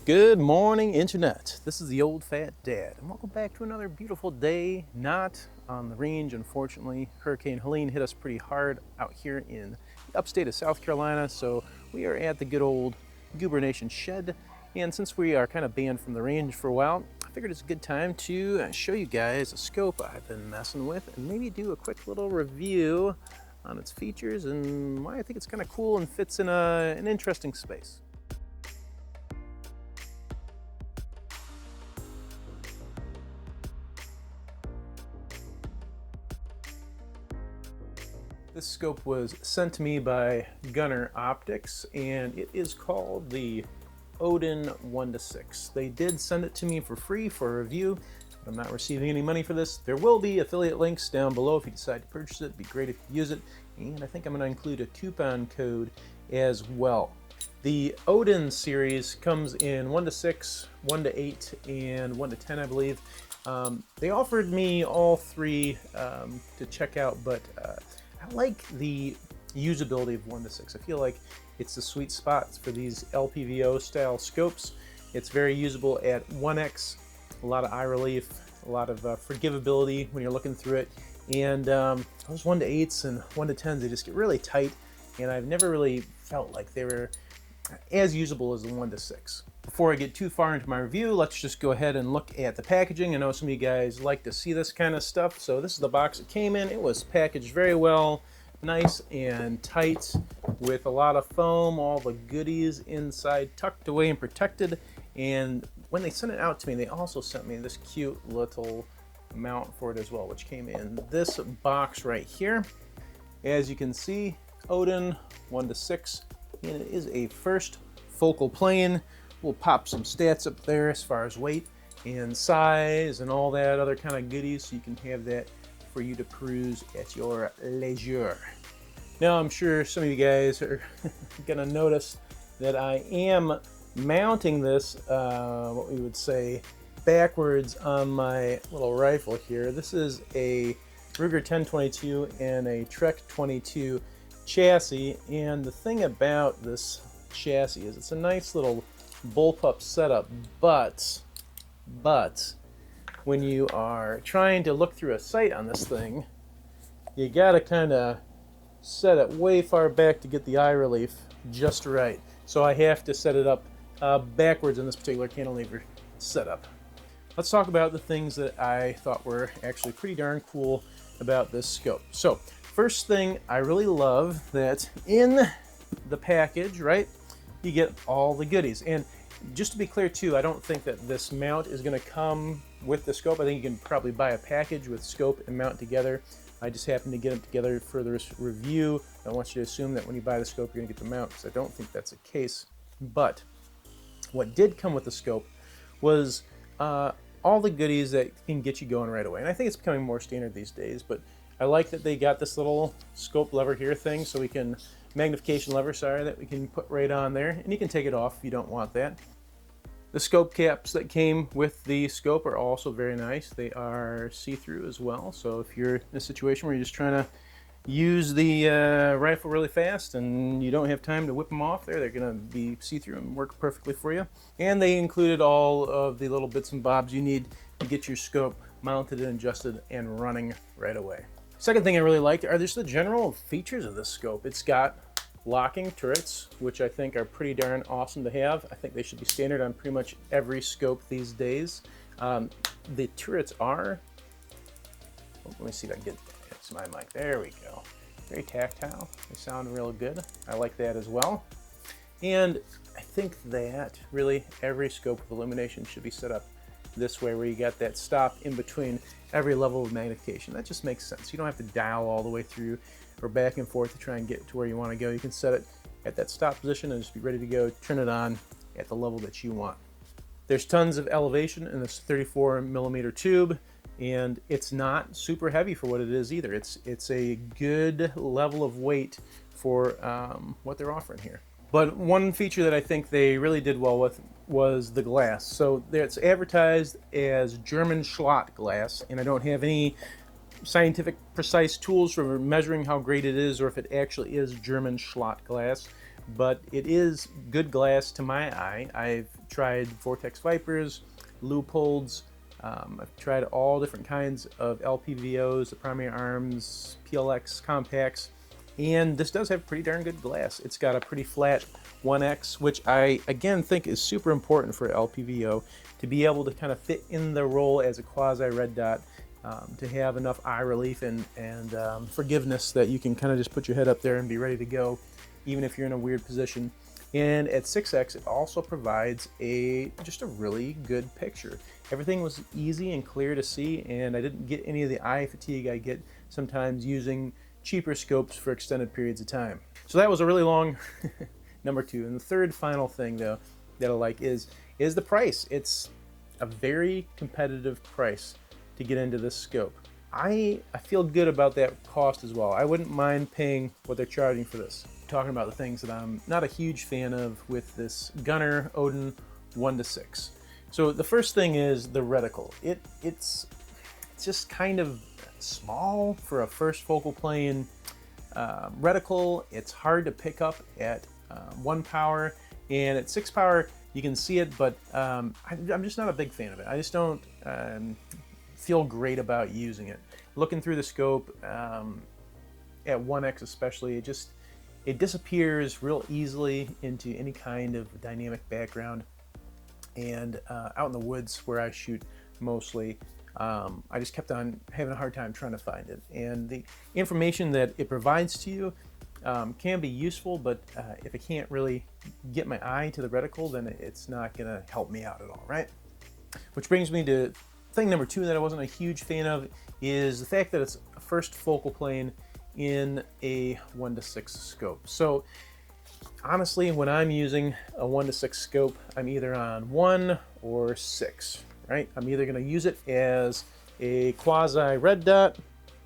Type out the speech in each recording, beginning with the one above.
Good morning, Internet. This is the Old Fat Dad, and welcome back to another beautiful day. Not on the range, unfortunately. Hurricane Helene hit us pretty hard out here in the upstate of South Carolina, so we are at the good old Goober Nation shed. And since we are kind of banned from the range for a while, I figured it's a good time to show you guys a scope I've been messing with and maybe do a quick little review on its features and why I think it's kind of cool and fits in an interesting space. This scope was sent to me by Gunnr Optics, and it is called the Odin 1-6. They did send it to me for free for a review, but I'm not receiving any money for this. There will be affiliate links down below if you decide to purchase it. It'd be great if you use it, and I think I'm going to include a coupon code as well. The Odin series comes in 1-6, 1-8, and 1-10, I believe. They offered me all three to check out, but I like the usability of 1-6. I feel like it's the sweet spot for these LPVO style scopes. It's very usable at 1x, a lot of eye relief, a lot of forgivability when you're looking through it. And those 1-8s and 1-10s, they just get really tight, and I've never really felt like they were as usable as the 1-6. Before I get too far into my review, let's just go ahead and look at the packaging. I know some of you guys like to see this kind of stuff, so this is the box it came in. It was packaged very well, nice and tight, with a lot of foam, all the goodies inside tucked away and protected. And when they sent it out to me, they also sent me this cute little mount for it as well, which came in this box right here. As you can see, Odin 1-6, and it is a first focal plane. We'll pop some stats up there as far as weight and size and all that other kind of goodies, so you can have that for you to peruse at your leisure. Now, I'm sure some of you guys are gonna notice that I am mounting this, what we would say, backwards on my little rifle here. This is a Ruger 1022 and a Trek 22 chassis, and the thing about this chassis is it's a nice little bullpup setup, but when you are trying to look through a sight on this thing, you gotta kind of set it way far back to get the eye relief just right. So I have to set it up backwards in this particular cantilever setup. Let's talk about the things that I thought were actually pretty darn cool about this scope. So first thing, I really love that in the package, right, you get all the goodies. And just to be clear too, I don't think that this mount is going to come with the scope. I think you can probably buy a package with scope and mount together. I just happened to get them together for this review. I don't want you to assume that when you buy the scope you're going to get the mount, because I don't think that's the case. But what did come with the scope was all the goodies that can get you going right away. And I think it's becoming more standard these days, but I like that they got this little scope lever here thing, so we can, magnification lever, sorry, that we can put right on there, and you can take it off if you don't want that. The scope caps that came with the scope are also very nice. They are see-through as well, so if you're in a situation where you're just trying to use the rifle really fast and you don't have time to whip them off there, they're going to be see-through and work perfectly for you. And they included all of the little bits and bobs you need to get your scope mounted and adjusted and running right away. Second thing I really liked are just the general features of this scope. It's got locking turrets, which I think are pretty darn awesome to have. I think they should be standard on pretty much every scope these days. The turrets are, let me see if I can get to my mic. There we go. Very tactile. They sound real good. I like that as well. And I think that really every scope with illumination should be set up this way, where you got that stop in between every level of magnification. That just makes sense. You don't have to dial all the way through or back and forth to try and get to where you want to go. You can set it at that stop position and just be ready to go, turn it on at the level that you want. There's tons of elevation in this 34mm tube, and it's not super heavy for what it is either. It's a good level of weight for what they're offering here. But one feature that I think they really did well with was the glass. So it's advertised as German Schlott glass, and I don't have any scientific precise tools for measuring how great it is or if it actually is German Schlott glass. but it is good glass to my eye. I've tried Vortex Vipers, Leopolds, I've tried all different kinds of LPVOs, the primary arms, PLX compacts, and this does have pretty darn good glass. It's got a pretty flat 1X, which I again think is super important for LPVO to be able to kind of fit in the role as a quasi red dot, to have enough eye relief and forgiveness that you can kind of just put your head up there and be ready to go, even if you're in a weird position. And at 6X, it also provides just a really good picture. Everything was easy and clear to see, and I didn't get any of the eye fatigue I get sometimes using cheaper scopes for extended periods of time. So that was a really long number 2. And the third final thing, though, that I like is the price. It's a very competitive price to get into this scope. I feel good about that cost as well. I wouldn't mind paying what they're charging for this. Talking about the things that I'm not a huge fan of with this Gunnr Odin 1:6. So the first thing is the reticle. It's just kind of small for a first focal plane reticle. It's hard to pick up at 1 power, and at 6 power you can see it, but I'm just not a big fan of it. I just don't feel great about using it. Looking through the scope at 1X especially, it disappears real easily into any kind of dynamic background. And out in the woods where I shoot mostly, I just kept on having a hard time trying to find it. And the information that it provides to you can be useful, but if I can't really get my eye to the reticle, then it's not going to help me out at all, right? Which brings me to thing number 2 that I wasn't a huge fan of, is the fact that it's a first focal plane in a 1:6 scope. So honestly, when I'm using a 1:6 scope, I'm either on 1 or 6, right? I'm either going to use it as a quasi red dot,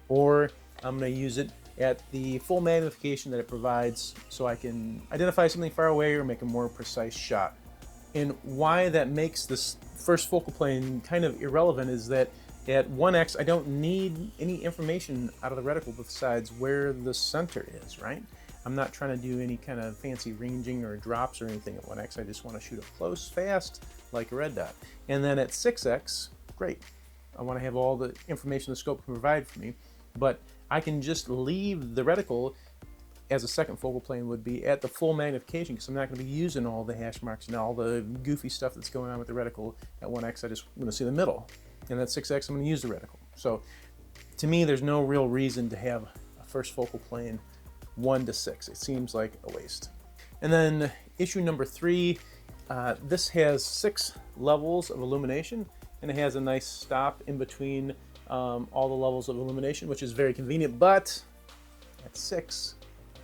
or I'm going to use it at the full magnification that it provides so I can identify something far away or make a more precise shot. And why that makes this first focal plane kind of irrelevant is that at 1X, I don't need any information out of the reticle besides where the center is, right? I'm not trying to do any kind of fancy ranging or drops or anything at 1X. I just want to shoot up close, fast, like a red dot. And then at 6X, great. I want to have all the information the scope can provide for me, but I can just leave the reticle as a second focal plane would be at the full magnification, because I'm not going to be using all the hash marks and all the goofy stuff that's going on with the reticle. At 1X, I just want to see the middle. And at 6X, I'm going to use the reticle. So to me, there's no real reason to have a first focal plane 1:6. It seems like a waste. And then issue number 3, this has 6 levels of illumination, and it has a nice stop in between all the levels of illumination, which is very convenient, but at 6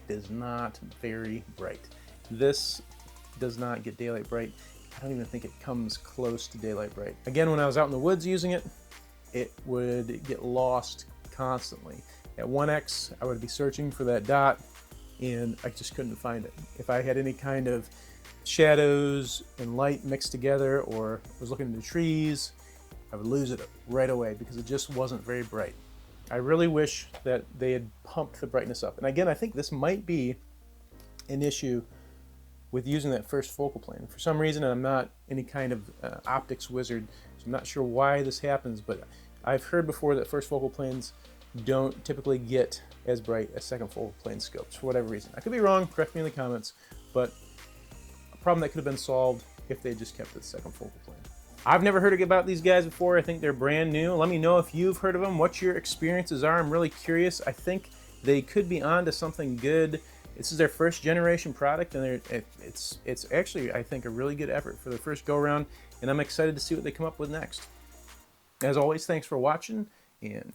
is not very bright. This does not get daylight bright. I don't even think it comes close to daylight bright. Again, when I was out in the woods using it, it would get lost constantly. At 1X, I would be searching for that dot, and I just couldn't find it. If I had any kind of shadows and light mixed together, or was looking into trees, I would lose it right away because it just wasn't very bright. I really wish that they had pumped the brightness up. And again, I think this might be an issue with using that first focal plane. For some reason, I'm not any kind of optics wizard, so I'm not sure why this happens, but I've heard before that first focal planes don't typically get as bright as second focal plane scopes for whatever reason. I could be wrong, correct me in the comments, but a problem that could have been solved if they just kept it second focal plane. I've never heard about these guys before. I think they're brand new. Let me know if you've heard of them, what your experiences are. I'm really curious. I think they could be on to something good. This is their first generation product, and it's actually, I think, a really good effort for their first go around, and I'm excited to see what they come up with next. As always, thanks for watching, and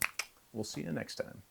we'll see you next time.